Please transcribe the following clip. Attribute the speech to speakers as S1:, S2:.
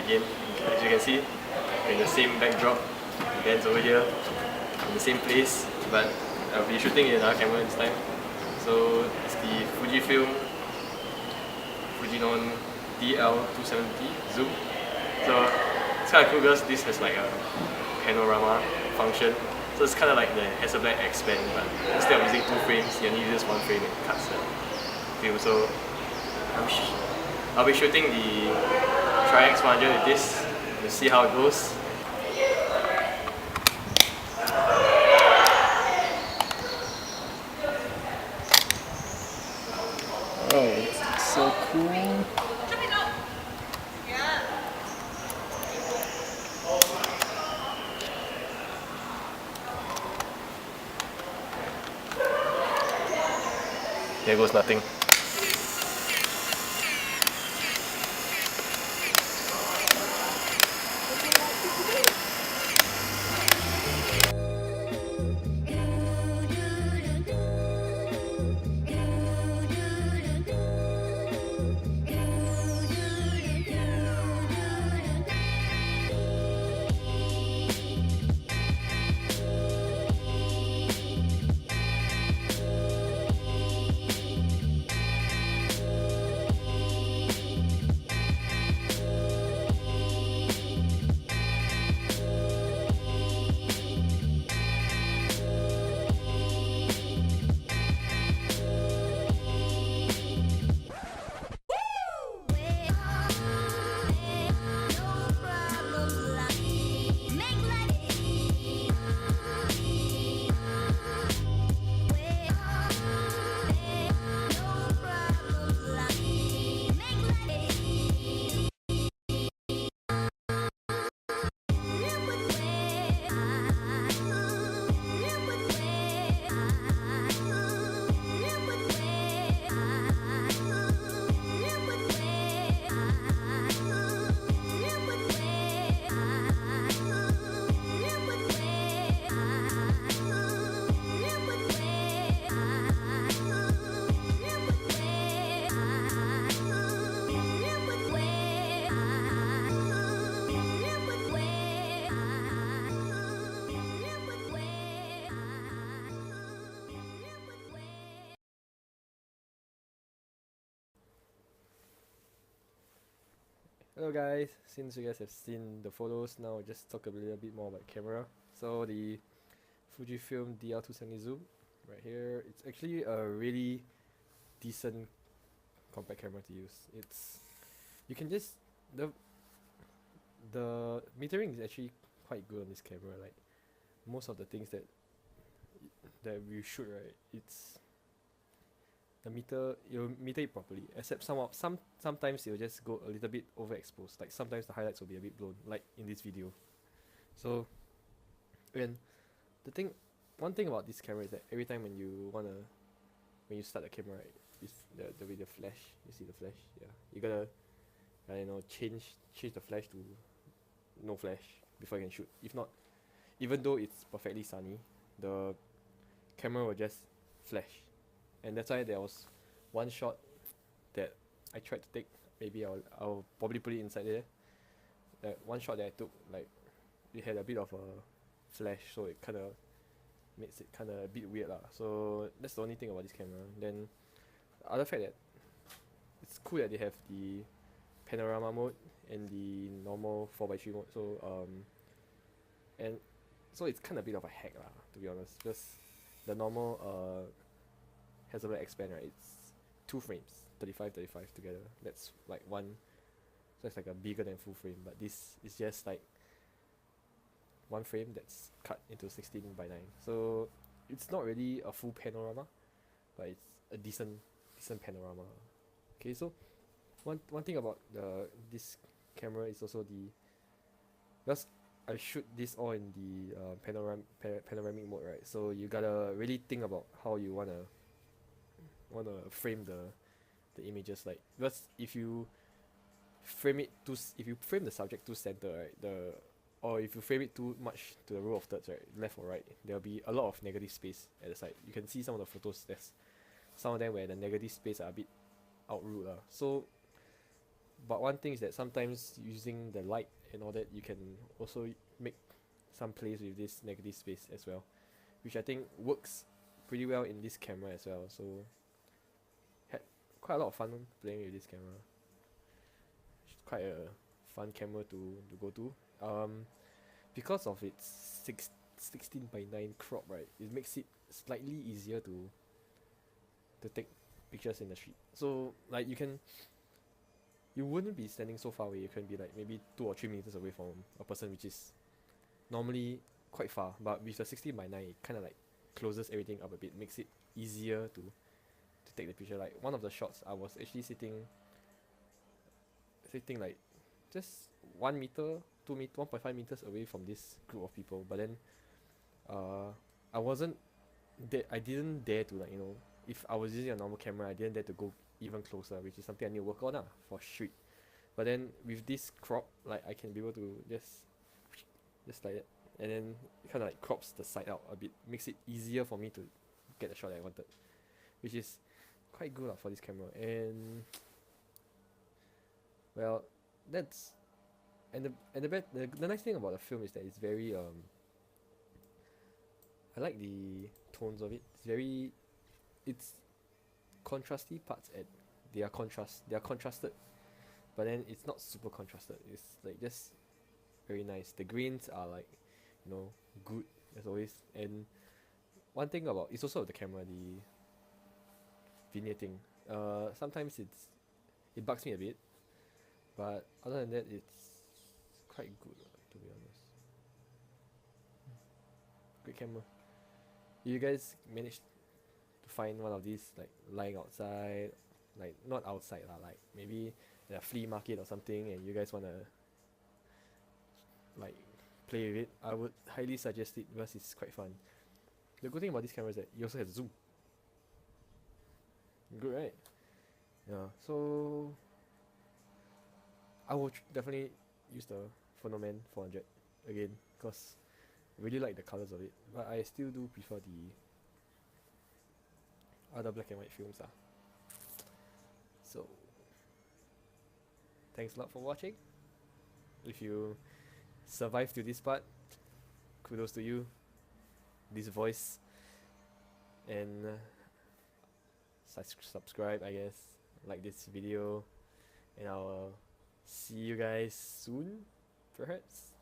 S1: again. As you can see, in the same backdrop, the lens over here, in the same place, but I'll be shooting in another camera this time. So it's the Fujifilm DL-270 Zoom. So it's kind of cool because this has like a panorama function. So it's kind of like the Hasselblad Expand, but instead of using 2 frames, you only use 1 frame and it cuts the film. So I'll be shooting the Tri-X 100 with this. We'll see how it goes.
S2: Oh, it's so cool.
S1: There goes nothing. Hello guys, since you guys have seen the photos, now I'll just talk a little bit more about the camera. So the Fujifilm DL-270 Zoom, right here, it's actually a really decent compact camera to use. You can just, the metering is actually quite good on this camera. Like most of the things that we shoot, right, it's the you'll meter it properly, except sometimes it'll just go a little bit overexposed. Like sometimes the highlights will be a bit blown, like in this video. So one thing about this camera is that every time when you start the camera, right, with the flash, you see the flash, yeah, you gotta change the flash to no flash before you can shoot. If not, even though it's perfectly sunny, the camera will just flash. And that's why there was one shot that I tried to take. Maybe I'll probably put it inside there. That one shot that I took, like, it had a bit of a flash, so it kind of makes it kind of a bit weird lah. So that's the only thing about this camera. Then the other fact that it's cool that they have the panorama mode and the normal 4x3 mode. So and so it's kind of a bit of a hack lah, to be honest, because the normal Hasselblad Expand, right, it's 2 frames, 35 together. That's like one, so it's like a bigger than full frame. But this is just like 1 frame that's cut into 16:9. So it's not really a full panorama, but it's a decent panorama. Okay, so one thing about this camera is also because I shoot this all in the panoramic mode, right? So you gotta really think about how you wanna frame the images, like, because if you frame the subject too center, right, or if you frame it too much to the row of thirds, right, left or right, there'll be a lot of negative space at the side. You can see some of the photos, there's some of them where the negative space are a bit outroot. So but one thing is that sometimes using the light and all that, you can also make some plays with this negative space as well, which I think works pretty well in this camera as well. So had quite a lot of fun playing with this camera. It's quite a fun camera to go to. Because of its 16:9 crop, right, it makes it slightly easier to take pictures in the street. So like you wouldn't be standing so far away. You can be like maybe 2 or 3 meters away from a person, which is normally quite far. But with the 16:9, it kind of like closes everything up a bit, makes it easier to take the picture. Like one of the shots, I was actually sitting like just 1 meter, 2 meter, 1.5 meters away from this group of people. But then, I wasn't. I didn't dare to, like, you know, if I was using a normal camera, I didn't dare to go even closer, which is something I need to work on for street. But then with this crop, like I can be able to just like that, and then it kind of like crops the side out a bit, makes it easier for me to get the shot that I wanted, which is quite good for this camera. And well, that's and the nice thing about the film is that it's very I like the tones of it. It's contrasty parts, and they are contrasted, but then it's not super contrasted. It's like just very nice. The grains are like, you know, good as always. And one thing about it's also the camera, the vignetting. Sometimes it bugs me a bit, but other than that, it's quite good, to be honest. Great camera. You guys managed to find one of these, like lying outside, like not outside lah, like maybe at a flea market or something, and you guys wanna like play with it, I would highly suggest it because it's quite fun. The good thing about this camera is that it also has zoom. Good, right? Yeah. So I will definitely use the FOMAPAN 400 again because I really like the colors of it, but I still do prefer the other black and white films. So thanks a lot for watching. If you survived to this part, kudos to you. This voice, and subscribe, I guess, like this video, and I'll see you guys soon, perhaps.